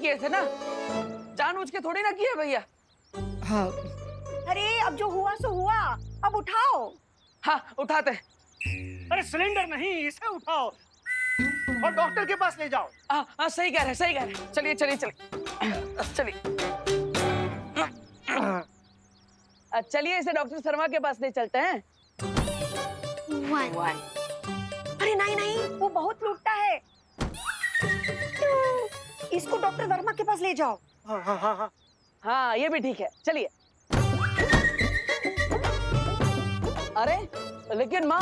किए थे ना, जानबूझ के थोड़ी ना किए भैया। हाँ। अरे अब जो हुआ सो हुआ, अब उठाओ। हाँ उठाते। अरे सिलेंडर नहीं, इसे उठाओ और डॉक्टर के पास ले जाओ। हाँ सही कह रहे, सही कह रहे। चलिए चलिए चलिए चलिए। चलिए इसे डॉक्टर शर्मा के पास ले चलते हैं। अरे नहीं नहीं, वो बहुत लूटता है। इसको डॉक्टर वर्मा के पास ले जाओ। हाँ हाँ हाँ हाँ। हाँ ये भी ठीक है, चलिए। अरे लेकिन माँ,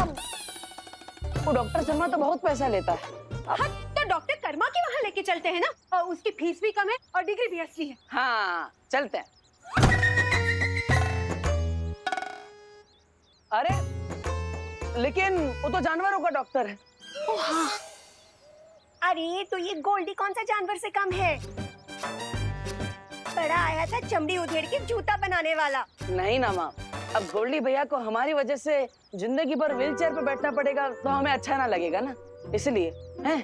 वो डॉक्टर शर्मा तो बहुत पैसा लेता है। हाँ तो डॉक्टर कर्मा के वहाँ लेके चलते हैं ना, और उसकी फीस भी कम है और डिग्री भी असली है। हाँ चलते हैं। अरे लेकिन वो तो जानवरों का डॉक्टर है। ओ हाँ। अरे तो ये गोल्डी कौन सा जानवर से कम है? बड़ा आया था चमड़ी उधेड़ के जूता बनाने वाला। नहीं ना माँ, अब गोल्डी भैया को हमारी वजह से जिंदगी भर व्हीलचेयर पे बैठना पड़ेगा तो हमें अच्छा ना लगेगा ना, इसलिए हैं।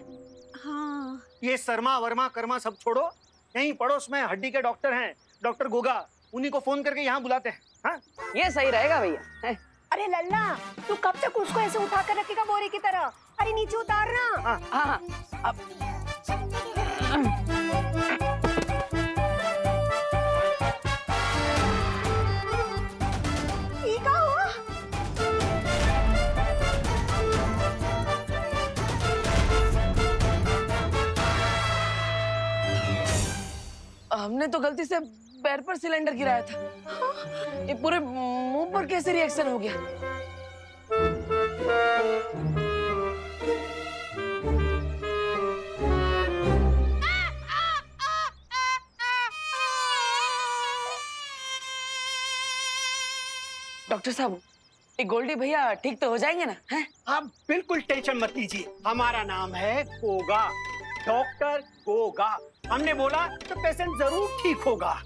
हाँ। ये शर्मा वर्मा कर्मा सब छोड़ो, यहीं पड़ोस में हड्डी के डॉक्टर हैं, डॉक्टर गोगा, उन्हीं को फोन करके यहाँ बुलाते हैं। हाँ? ये सही रहेगा भैया हैं? अरे लल्ला, तू कब तक उसको ऐसे उठा कर रखेगा बोरे की तरह? अरे नीचे उतारना। हाँ। हाँ अब ये क्या हुआ? हमने तो गलती से पैर पर सिलेंडर गिराया था। ये पूरे मुंह पर कैसे रिएक्शन हो गया? डॉक्टर साहब, ये गोल्डी भैया ठीक तो हो जाएंगे ना? हैं? आप बिल्कुल टेंशन मत लीजिए, हमारा नाम है गोगा, डॉक्टर गोगा। हमने बोला तो पेशेंट जरूर ठीक होगा।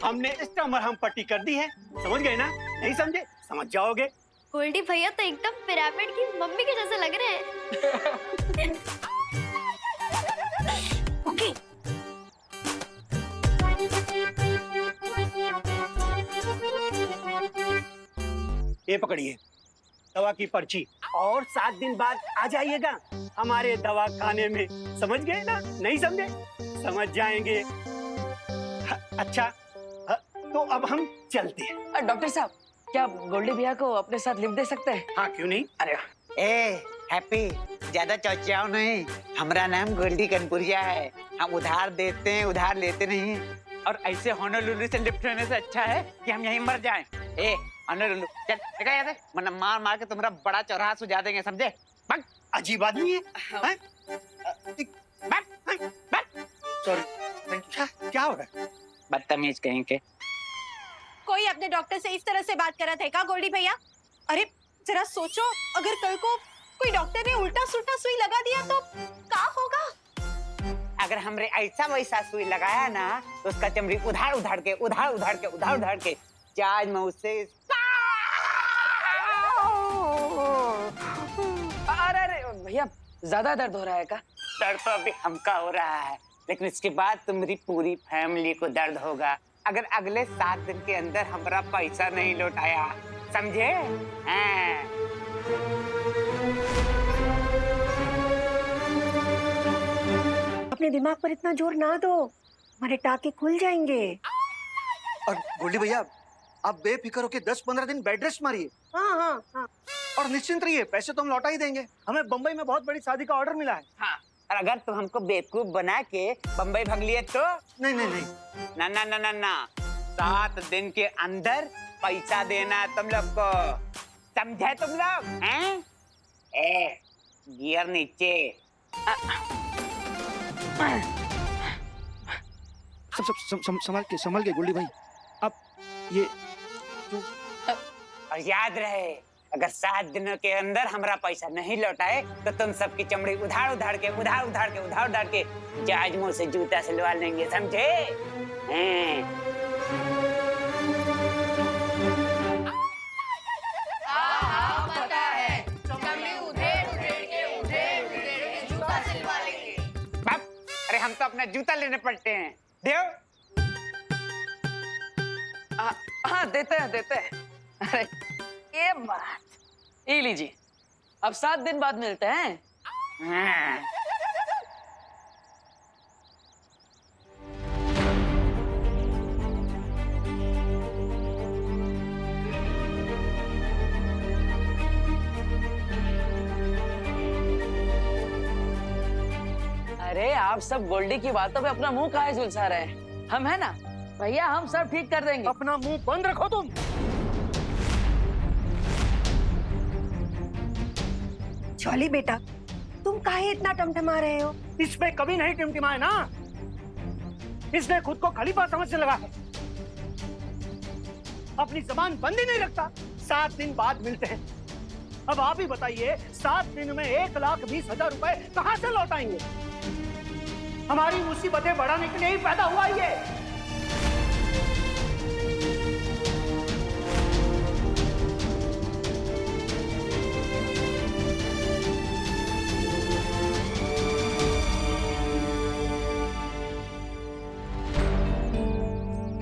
हमने इसका मरहम पट्टी कर दी है, समझ गए ना? नहीं समझे? समझ जाओगे। गोल्डी भैया तो एकदम पिरामिड की मम्मी के जैसे लग रहे हैं। ओके। ये पकड़िए दवा की पर्ची, और 7 दिन बाद आ जाइएगा हमारे दवा खाने में। समझ गए ना? नहीं समझे? समझ जाएंगे। अच्छा, तो अब हम चलते हैं। डॉक्टर साहब, क्या आप गोल्डी भैया को अपने साथ लिफ्ट दे सकते हैं? हाँ क्यों नहीं? अरे ए हैप्पी, ज्यादा चौचाओ नहीं। हमारा नाम गोल्डी कनपुरिया है। हम उधार देते हैं, उधार लेते नहीं। और ऐसे होनोलुलु से लिफ्ट होने से अच्छा है कि हम यहीं मर जाएं। ए होनोलुलु, चल देखा याद है, वरना मार मार के तुम्हारा बड़ा चौराहा सुझा देंगे, समझे? बक, अजीब आदमी है। सॉरी, क्या हो रहा है? बदतमीज कहीं के। कोई अपने डॉक्टर से इस तरह से बात कर रहा था क्या गोल्डी भैया? अरे जरा सोचो, अगर कल को कोई डॉक्टर ने उल्टा सुल्टा सुई लगा दिया तो क्या होगा? अगर हमरे ऐसा वैसा सुई लगाया ना तो उसका चमड़ी उधार उधार के जाज में उससे। अरे भैया, ज्यादा दर्द हो रहा है क्या? दर्द तो अभी हमका हो रहा है, लेकिन इसके बाद तुम्हारी पूरी फैमिली को दर्द होगा अगर अगले 7 दिन के अंदर हमारा पैसा नहीं लौटाया, समझे? अपने दिमाग पर इतना जोर ना दो, हमारे टाके खुल जाएंगे। और गोल्डी भैया, आप बेफिक्र होके 10-15 दिन बेड रेस्ट मारिए। हाँ हाँ हाँ। और निश्चिंत रहिए, पैसे तो हम लौटा ही देंगे। हमें बम्बई में बहुत बड़ी शादी का ऑर्डर मिला है। हाँ, और अगर तुम हमको बेवकूफ बना के बम्बई भाग लिए तो? नहीं नहीं नहीं। ना ना ना ना ना, 7 दिन के अंदर पैसा देना तुम लोग को, समझे तुम लोग? हैं? ए, गियर नीचे। संभाल के गोल्डी भाई। अब ये और याद रहे, अगर 7 दिनों के अंदर हमारा पैसा नहीं लौटाए तो तुम सबकी चमड़ी उधार उधार के जहाज मुंह से जूता सिलवा लेंगे, समझे? अरे हम तो अपना जूता लेने पड़ते हैं। देव हाँ देते हैं। अरे ये बात, ये लीजिए, अब 7 दिन बाद मिलते हैं। हाँ। अरे आप सब गोल्डी की बातों पे अपना मुंह काहे झुलसा रहे हैं? हम है ना भैया, हम सब ठीक कर देंगे। अपना मुंह बंद रखो तुम। जॉली बेटा, तुम काहे इतना टमटमा रहे हो? इसमें कभी नहीं टिमटिमाए ना, इसने खुद को खलीफा समझने लगा है, अपनी जबान बंद ही नहीं रखता। 7 दिन बाद मिलते हैं। अब आप ही बताइए, 7 दिन में 1,20,000 रुपए कहां से लौटाएंगे? हमारी मुसीबतें बढ़ाने के लिए ही पैदा हुआ ये।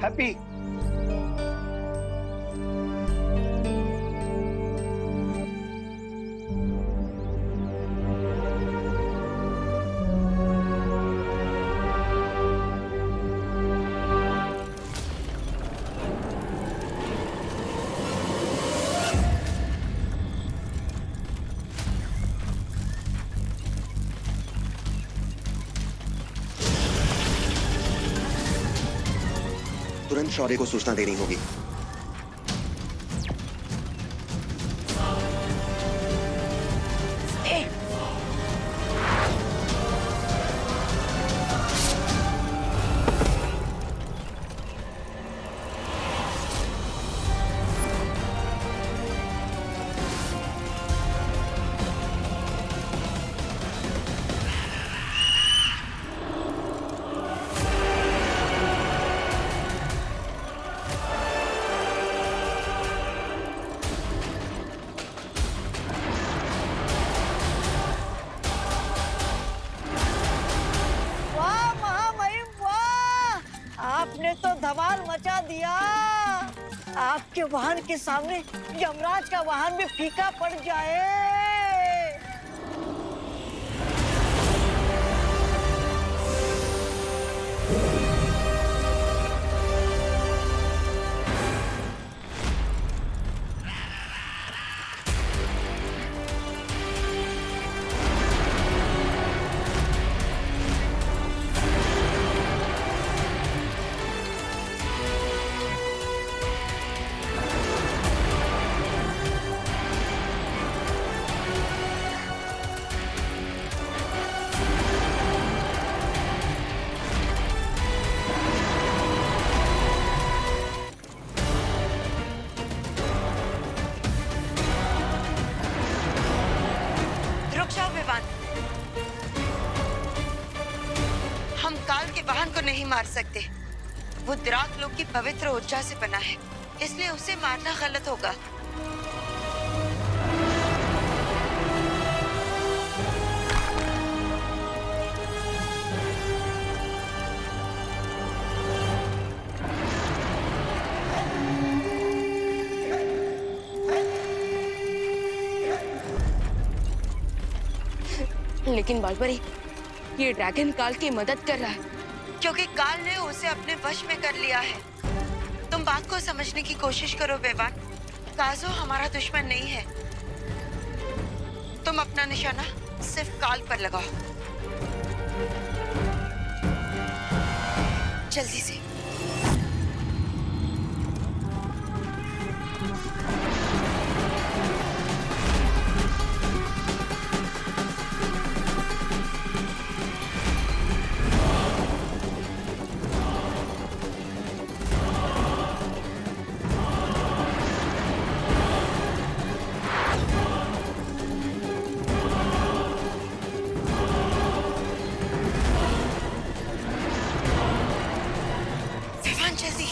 हैप्पी, तुरंत शौर्य को सूचना देनी होगी। वाह महामहिम वाह, आपने तो धमाल मचा दिया। आपके वाहन के सामने यमराज का वाहन भी फीका पड़ जाए। रुक जाओ विवान, हम काल के वाहन को नहीं मार सकते। वो द्राक लोक की पवित्र ऊर्जा से बना है, इसलिए उसे मारना गलत होगा। लेकिन बालपरी, ये ड्रैगन काल की मदद कर रहा है। क्योंकि काल ने उसे अपने वश में कर लिया है। तुम बात को समझने की कोशिश करो बेवान। काजो हमारा दुश्मन नहीं है। तुम अपना निशाना सिर्फ काल पर लगाओ, जल्दी से। विवान जल्दी।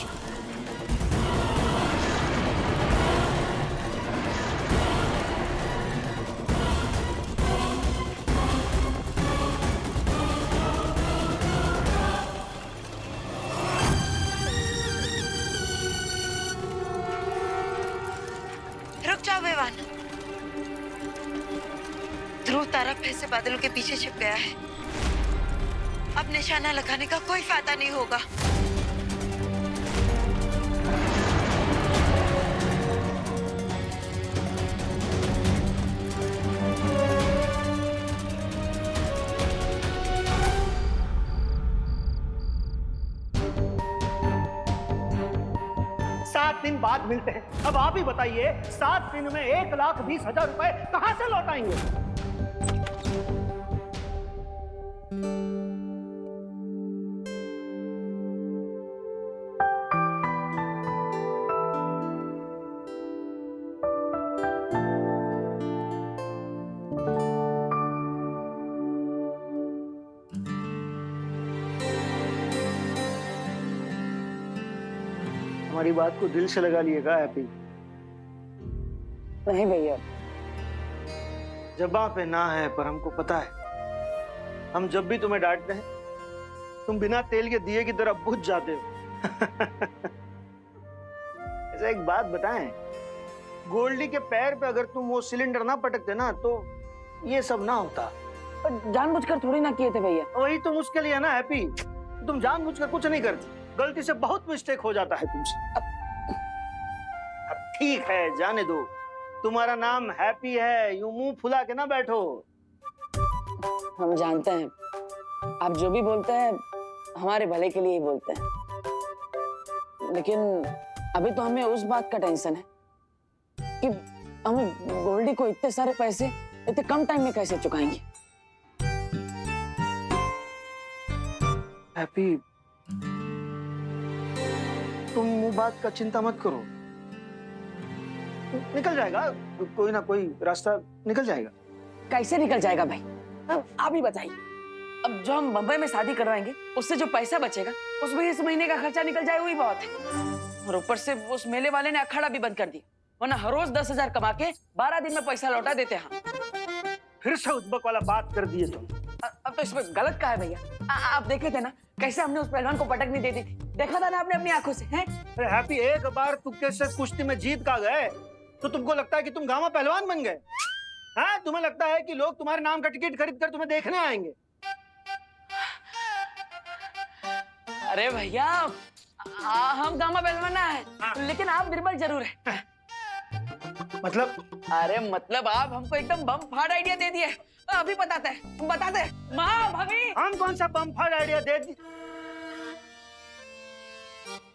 सारा पैसे बादलों के पीछे छिप गया है। अब निशाना लगाने का कोई फायदा नहीं होगा। सात दिन बाद मिलते हैं। अब आप ही बताइए, 7 दिन में 1,20,000 रुपए कहां से लौटाएंगे? हमारी बात को दिल से लगा लिएगा हैप्पी। नहीं भैया, जबां पे ना है पर हमको पता है, हम जब भी तुम्हें डांटते हैं तुम बिना तेल के दिए की तरह बुझ जाते हो। ऐसा एक बात बताएं, गोल्डी के पैर पे अगर तुम वो सिलेंडर ना पटकते ना तो ये सब ना होता। जानबूझकर थोड़ी ना किए थे भैया। वही तो मुश्किल है ना हैप्पी, तुम जानबूझकर कुछ नहीं करती, गलती से बहुत मिस्टेक हो जाता है तुमसे। अब ठीक है, जाने दो, तुम्हारा नाम हैप्पी है, यूं मुंह फुला के ना बैठो। हम जानते हैं आप जो भी बोलते हैं हमारे भले के लिए ही बोलते हैं, लेकिन अभी तो हमें उस बात का टेंशन है कि हम गोल्डी को इतने सारे पैसे इतने कम टाइम में कैसे चुकाएंगे। हैप्पी, तुम वो बात का चिंता मत करो, निकल जाएगा, कोई ना कोई रास्ता निकल जाएगा। कैसे निकल जाएगा भाई, आप ही बताइए। अब जो हम बम्बई में शादी करवाएंगे उससे जो पैसा बचेगा उसमें इस महीने का खर्चा निकल जाए, वही बहुत है। और ऊपर से उस मेले वाले ने अखाड़ा भी बंद कर दिया, वरना हर रोज 10,000 कमा के 12 दिन में पैसा लौटा देते हैं। फिर से उद्बक वाला बात कर दिए तुम। अब तो इसमें गलत क्या है भैया? आप देखे थे ना कैसे हमने उस पहलवान को पटक नहीं दे दी थी, देखा था ना आपने अपनी आंखों से। हैं? हैप्पी, एक बार तुक्के से कुश्ती में जीत का गए तो तुमको लगता है कि तुम गांव पहलवान बन गए? हाँ, तुम्हें लगता है कि लोग तुम्हारे नाम का टिकट खरीद कर तुम्हें देखने आएंगे? अरे भैया, हम गामा पहलवान ना है, लेकिन आप निर्बल जरूर है। मतलब? अरे मतलब आप हमको एकदम बम फाड़ आइडिया दे दिए। अभी बताते हैं। माँ, भाभी, हम कौन सा बम फाड़ आइडिया दे दी?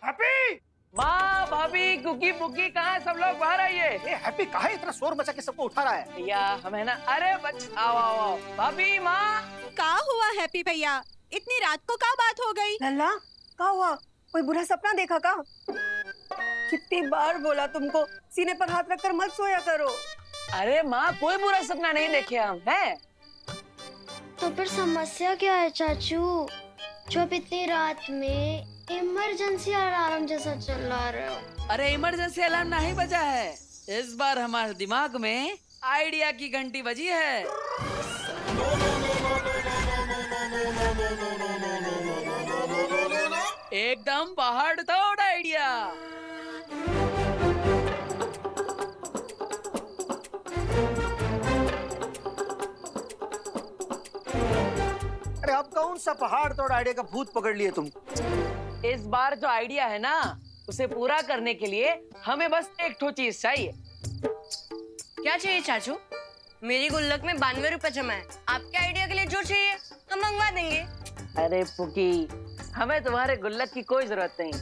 हैप्पी, माँ, भाभी, कुकी पुकी कहाँ, सब लोग बाहर आइए। हैप्पी काहे इतना शोर मचा के सबको उठा रहा है? भैया हम है ना, अरे आओ आओ आओ, भाभी, माँ। का हुआ हैप्पी भैया, इतनी रात को का बात हो गई? लल्ला, क्या हुआ? कोई बुरा सपना देखा का? कितनी बार बोला तुमको सीने पर हाथ रखकर मत सोया करो। अरे माँ, कोई बुरा सपना नहीं देखे हम, हैं? तो फिर समस्या क्या है चाचू, जो अब इतनी रात में इमरजेंसी अलार्म जैसा चिल्ला रहे हो? अरे इमरजेंसी अलार्म नहीं बजा है, इस बार हमारे दिमाग में आइडिया की घंटी बजी है। एकदम पहाड़ तोड़ आइडिया। अरे अब कौन सा पहाड़ तोड़ आइडिया का भूत पकड़ लिए तुम? इस बार जो आइडिया है ना, उसे पूरा करने के लिए हमें बस एक ठो चीज चाहिए। क्या चाहिए चाचू? मेरी गुल्लक में 92 रुपए जमा है, आपके आइडिया के लिए जो चाहिए हम मंगवा देंगे। अरे पुकी, हमें तुम्हारे गुल्लक की कोई जरूरत नहीं,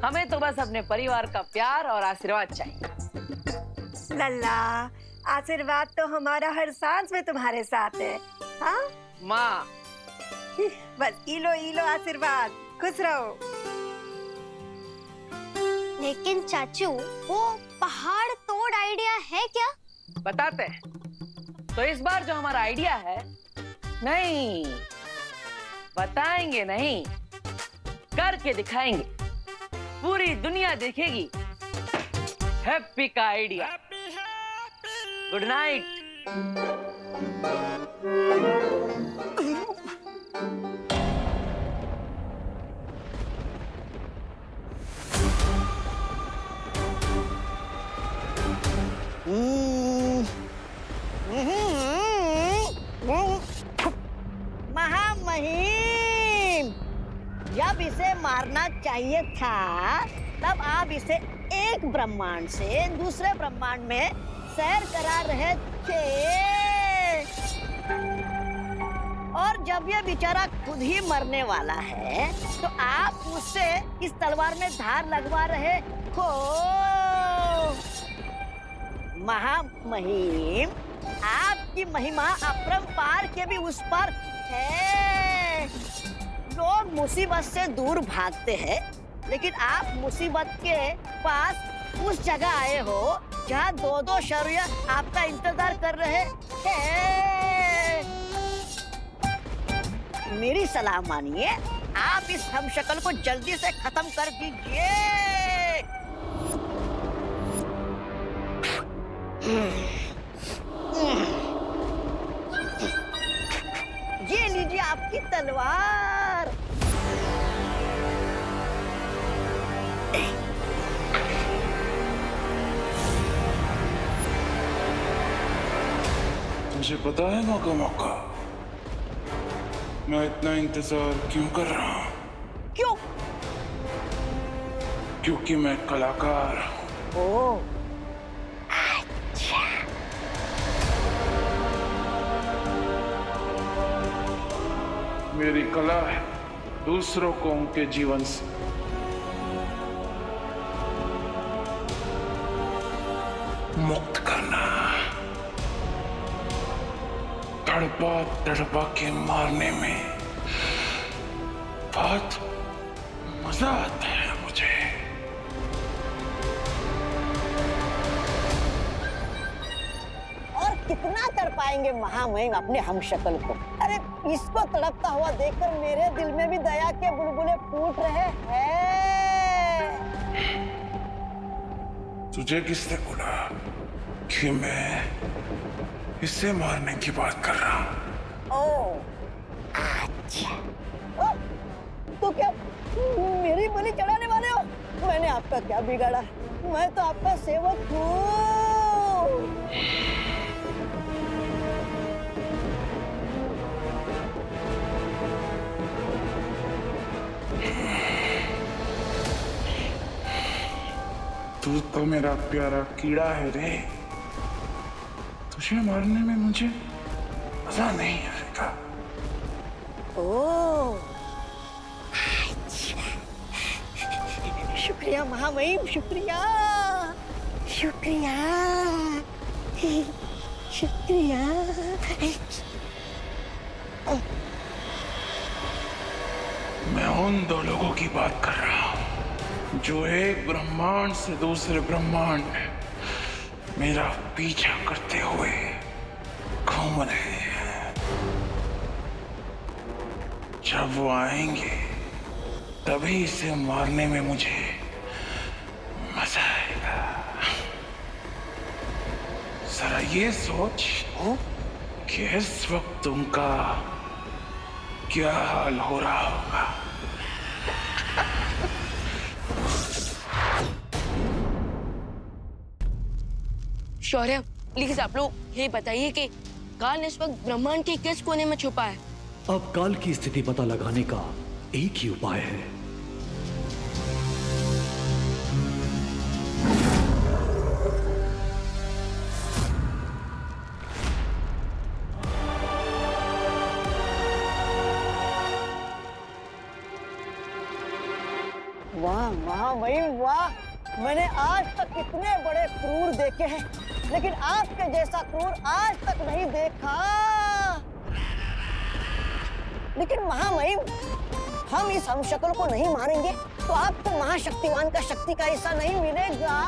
हमें तो बस अपने परिवार का प्यार और आशीर्वाद चाहिए। लल्ला, आशीर्वाद तो हमारा हर सांस में तुम्हारे साथ है। हाँ माँ, बस इलो इलो आशीर्वाद, खुश रहो। लेकिन चाचू, वो पहाड़ तोड़ आइडिया है क्या? बताते हैं। तो इस बार जो हमारा आइडिया है, नहीं बताएंगे नहीं, करके दिखाएंगे, पूरी दुनिया देखेगी हैप्पी का आइडिया। Good night. जब इसे मारना चाहिए था तब आप इसे एक ब्रह्मांड से दूसरे ब्रह्मांड में सैर करा रहे थे, और जब ये बेचारा खुद ही मरने वाला है तो आप मुझसे इस तलवार में धार लगवा रहे हो। महामहिम, आपकी महिमा अपरंपार के भी उस पर है। लोग मुसीबत से दूर भागते हैं, लेकिन आप मुसीबत के पास उस जगह आए हो जहाँ दो शरीर आपका इंतजार कर रहे हैं। मेरी सलाह मानिए, आप इस हमशक्ल को जल्दी से खत्म कर दीजिए। ये लीजिए आपकी तलवार। मुझे पता है मौका मैं इतना इंतजार क्यों कर रहा हूँ? क्यों? क्योंकि मैं कलाकार हूँ। ओह, मेरी कला है दूसरों को उनके जीवन से मुक्त करना, तड़पा तड़पा के मारने में बहुत मजा आता है मुझे। और कितना तड़पाएंगे महामहिम अपने हमशक्ल को? अरे इसको तड़पता हुआ देखकर मेरे दिल में भी दया के बुलबुले फूट रहे हैं। तुझे किसने बोला कि मैं इसे मारने की बात कर रहा हूँ? ओह, अच्छा। ओह, तो क्या मेरी बलि चढ़ाने वाले हो? मैंने आपका क्या बिगाड़ा? मैं तो आपका सेवक हूँ। तू तो मेरा प्यारा कीड़ा है रे। तुझे मारने में मुझे मजा नहीं आएगा। ओह, शुक्रिया महामहिम, शुक्रिया, शुक्रिया, शुक्रिया। मैं उन दो लोगों की बात कर रहा हूँ जो एक ब्रह्मांड से दूसरे ब्रह्मांड मेरा पीछा करते हुए घूम रहे हैं। जब वो आएंगे तभी इसे मारने में मुझे मजा आएगा। जरा ये सोच कि इस वक्त उनका क्या हाल हो रहा होगा। शौर्य, प्लीज आप लोग ये बताइए कि काल इस वक्त ब्रह्मांड के किस कोने में छुपा है? अब काल की स्थिति पता लगाने का एक ही उपाय है। वाह महामहिम, वाह! मैंने आज तक कितने बड़े क्रूर देखे हैं, लेकिन आपके जैसा क्रूर आज तक नहीं देखा। लेकिन महामहिम, हम इस हमशक्ल को नहीं मारेंगे तो आपको महाशक्तिवान का शक्ति का हिस्सा नहीं मिलेगा।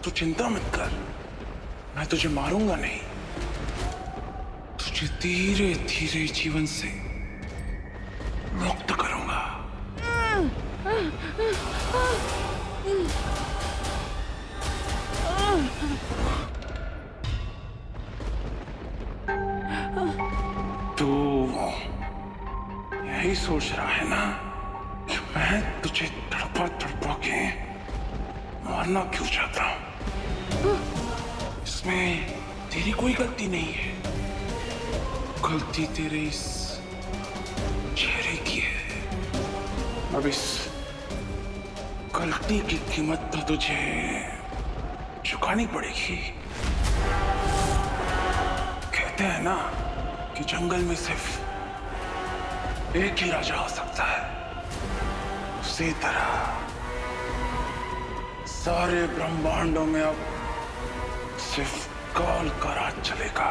तू चिंता मत कर, मैं तुझे मारूंगा नहीं। तुझे धीरे धीरे जीवन से मुक्त करूंगा। यही सोच रहा है ना कि मैं तुझे तड़पा तड़पा के मारना क्यों चाहता हूं? इसमें तेरी कोई गलती नहीं है। गलती तेरे इस चेहरे की है। अब इस गलती की कीमत तो तुझे चुकानी पड़ेगी। कहते हैं ना कि जंगल में सिर्फ एक ही राजा हो सकता है, उसी तरह सारे ब्रह्मांडों में अब सिर्फ काल का राज चलेगा,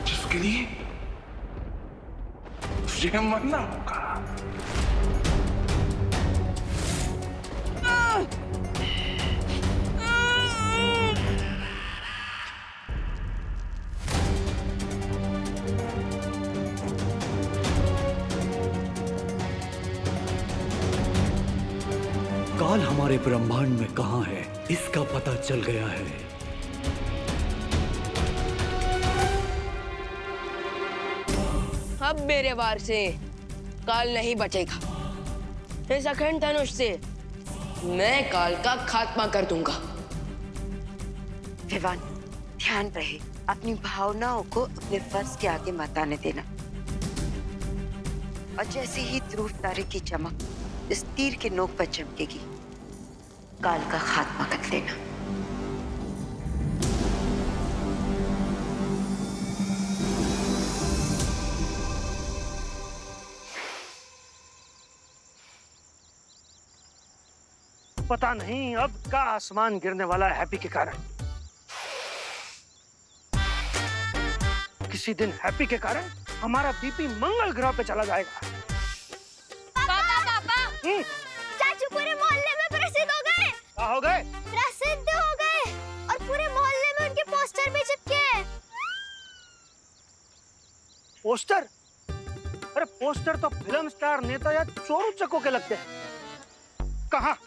जिसके लिए तुझे मरना होगा। काल हमारे ब्रह्मांड में कहाँ है, इसका पता चल गया है। अब मेरे वार से काल नहीं बचेगा। इस अखंड धनुष से मैं काल का खात्मा कर दूंगा। विवान, ध्यान रहे, अपनी भावनाओं को अपने फर्ज के आगे मत आने देना। और जैसे ही ध्रुव तारे की चमक इस तीर के नोक पर चमकेगी, काल का खात्मा कर लेना। पता नहीं अब का आसमान गिरने वाला है हैप्पी के कारण। किसी दिन हैप्पी के कारण हमारा बीपी मंगल ग्रह पे चला जाएगा। पापा चाचू पूरे मोहल्ले में प्रसिद्ध हो गए। क्या हो गए? प्रसिद्ध हो गए और पूरे मोहल्ले में उनके पोस्टर भी चिपके हैं। पोस्टर? अरे पोस्टर तो फिल्म स्टार, नेता या चोर उचक्कों के लगते हैं। कहाँ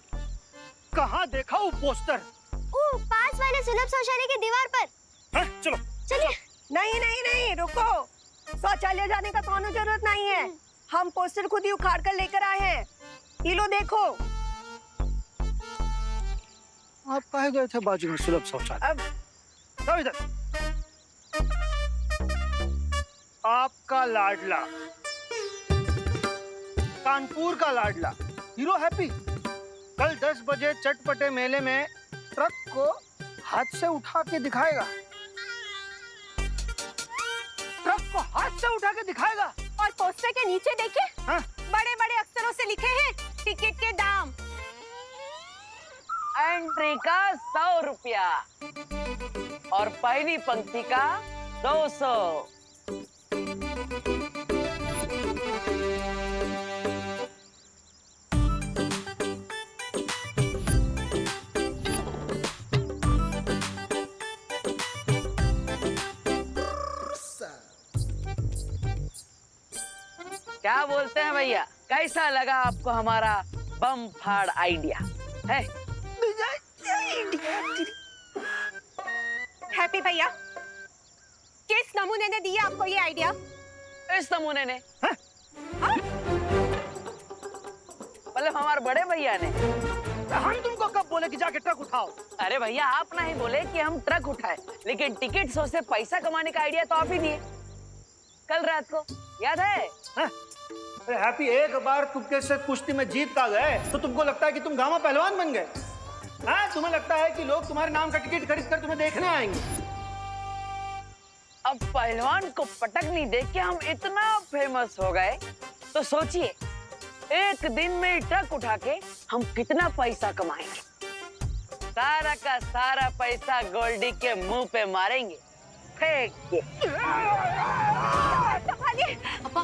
कहाँ देखा वो पोस्टर? पास वाले सुलभ शौचालय की दीवार पर। हाँ, चलो चलिए। नहीं नहीं नहीं, रुको। शौचालय जाने का कौनो जरूरत नहीं है। हम पोस्टर खुद ही उखाड़ कर लेकर आए हैं। ये लो देखो। आप कहाँ गए थे बाजू में सुलभ शौचालय? अब इधर। आपका लाडला, कानपुर का लाडला हीरो हैप्पी कल 10 बजे चटपटे मेले में ट्रक को हाथ से उठा के दिखाएगा। ट्रक को हाथ से उठा के दिखाएगा। और पोस्टर के नीचे देखिए, हाँ? बड़े बड़े अक्षरों से लिखे हैं टिकट के दाम। एंट्री का 100 रुपया और पहली पंक्ति का 200। क्या बोलते हैं भैया, कैसा लगा आपको हमारा बम फाड़ आइडिया है? हैप्पी भैया, किस नमूने ने दिया आपको ये आइडिया? इस नमूने ने। मतलब हमारे बड़े भैया ने। हम तुमको कब बोले कि जाके ट्रक उठाओ? अरे भैया, आप नहीं बोले कि हम ट्रक उठाए, लेकिन टिकट शो से पैसा कमाने का आइडिया तो आप ही दिए कल रात को, याद है? अरे हैप्पी, एक बार तुमके से कुश्ती में जीत का गए तो तुमको लगता है कि तुम गामा पहलवान बन गए। हाँ, तुम्हें लगता है कि लोग तुम्हारे नाम का टिकट खरीद कर तुम्हें देखने आएंगे। अब पहलवान को पटकनी देख के हम इतना फेमस हो गए, तो सोचिए एक दिन में ट्रक उठा के हम कितना पैसा कमाएंगे। सारा का सारा पैसा गोल्डी के मुंह पे मारेंगे, फेंक के। पापा,